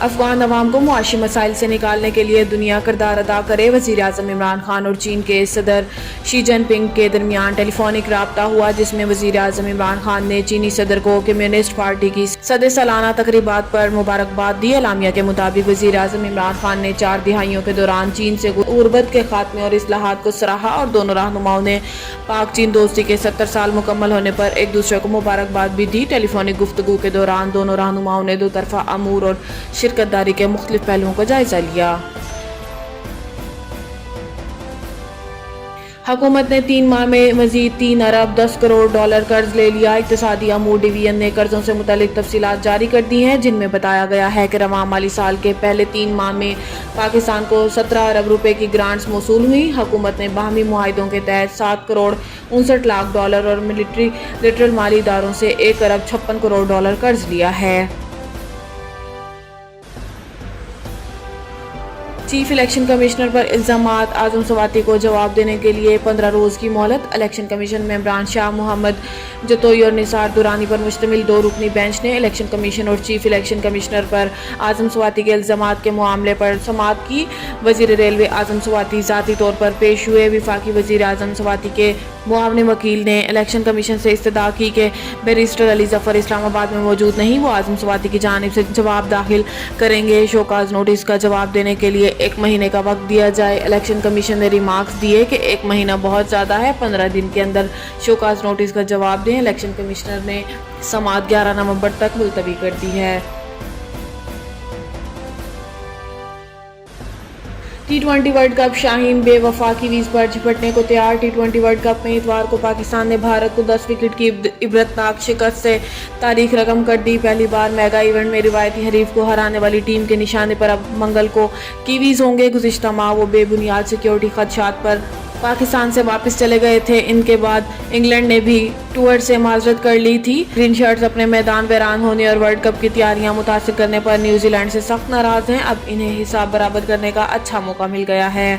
افغان عوام کو معاشی مسائل سے نکالنے کے لیے دنیا کردار ادا کرے۔ وزیر اعظم عمران خان اور چین کے صدر شی جن پنگ کے درمیان ٹیلی فونک رابطہ ہوا، جس میں وزیر اعظم عمران خان نے چینی صدر کو کمیونسٹ پارٹی کی 100 سالانہ تقریبات پر مبارکباد دی۔ اعلامیہ کے مطابق وزیر اعظم عمران خان نے 4 دہائیوں کے دوران چین سے غربت کے خاتمے اور اصلاحات کو سراہا اور دونوں رہنماؤں نے پاک چین دوستی کے 70 سال مکمل ہونے پر ایک دوسرے کو مبارکباد بھی دی۔ ٹیلی فونک گفتگو کے دوران دونوں رہنماؤں نے دو طرفہ امور اور شراکت داری کے مختلف پہلوؤں کا جائزہ لیا۔ حکومت نے 3 ماہ میں مزید 3 ارب 10 کروڑ ڈالر قرض لے لیا۔ اقتصادی امور ڈویژن نے قرضوں سے متعلق تفصیلات جاری کر دی ہیں، جن میں بتایا گیا ہے کہ رواں مالی سال کے پہلے 3 ماہ میں پاکستان کو 17 ارب روپے کی گرانٹس موصول ہوئیں۔ حکومت نے باہمی معاہدوں کے تحت 7 کروڑ 59 لاکھ ڈالر اور ملٹری لٹرل مالی اداروں سے 1 ارب 56 کروڑ ڈالر قرض لیا ہے۔ چیف الیکشن کمشنر پر الزامات، اعظم سواتی کو جواب دینے کے لیے 15 روز کی مہلت۔ الیکشن کمیشن ممبران شاہ محمد جتوئی اور نثار درانی پر مشتمل 2 رکنی بینچ نے الیکشن کمیشن اور چیف الیکشن کمشنر پر اعظم سواتی کے الزامات کے معاملے پر سماعت کی۔ وزیر ریلوے اعظم سواتی ذاتی طور پر پیش ہوئے۔ وفاقی وزیر اعظم سواتی کے معاون وکیل نے الیکشن کمیشن سے استدعا کی کہ بیرسٹر علی ظفر اسلام آباد میں موجود نہیں، وہ اعظم سواتی کی جانب سے جواب داخل کریں گے۔ شوکاز نوٹس کا جواب دینے کے لیے 1 مہینے کا وقت دیا جائے۔ الیکشن کمیشن نے ریمارکس دیے کہ 1 مہینہ بہت زیادہ ہے، 15 دن کے اندر شوکاز نوٹس کا جواب دیں۔ الیکشن کمشنر نے سماعت 11 نومبر تک ملتوی کر دی ہے۔ ٹی20 ورلڈ کپ شاہین بے وفا کیویز پر جھپٹنے کو تیار۔ ٹی20 ورلڈ کپ میں اتوار کو پاکستان نے بھارت کو 10 وکٹ کی عبرتناک شکست سے تاریخ رقم کر دی۔ پہلی بار میگا ایونٹ میں روایتی حریف کو ہرانے والی ٹیم کے نشانے پر اب منگل کو کیویز ہوں گے۔ گزشتہ ماہ وہ بے بنیاد سیکیورٹی خدشات پر پاکستان سے واپس چلے گئے تھے۔ ان کے بعد انگلینڈ نے بھی ٹور سے معذرت کر لی تھی۔ گرین شرٹس اپنے میدان ویران ہونے اور ورلڈ کپ کی تیاریاں متاثر کرنے پر نیوزی لینڈ سے سخت ناراض ہیں۔ اب انہیں حساب برابر کرنے کا اچھا موقع مل گیا ہے۔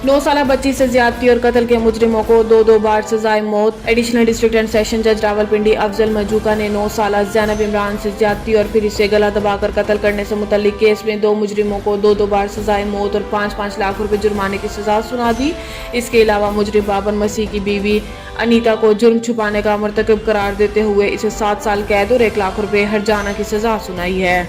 9 سالہ بچی سے زیادتی اور قتل کے مجرموں کو 2 بار سزائے موت۔ ایڈیشنل ڈسٹرکٹ اینڈ سیشن جج راولپنڈی افضل مجوکا نے 9 سالہ زینب عمران سے زیادتی اور پھر اسے گلا دبا کر قتل کرنے سے متعلق کیس میں 2 مجرموں کو 2 بار سزائے موت اور 5-5 لاکھ روپے جرمانے کی سزا سنا دی۔ اس کے علاوہ مجرم بابر مسیح کی بیوی انیتا کو جرم چھپانے کا مرتکب قرار دیتے ہوئے اسے 7 سال قید اور 1 لاکھ روپے ہرجانہ کی سزا سنائی ہے۔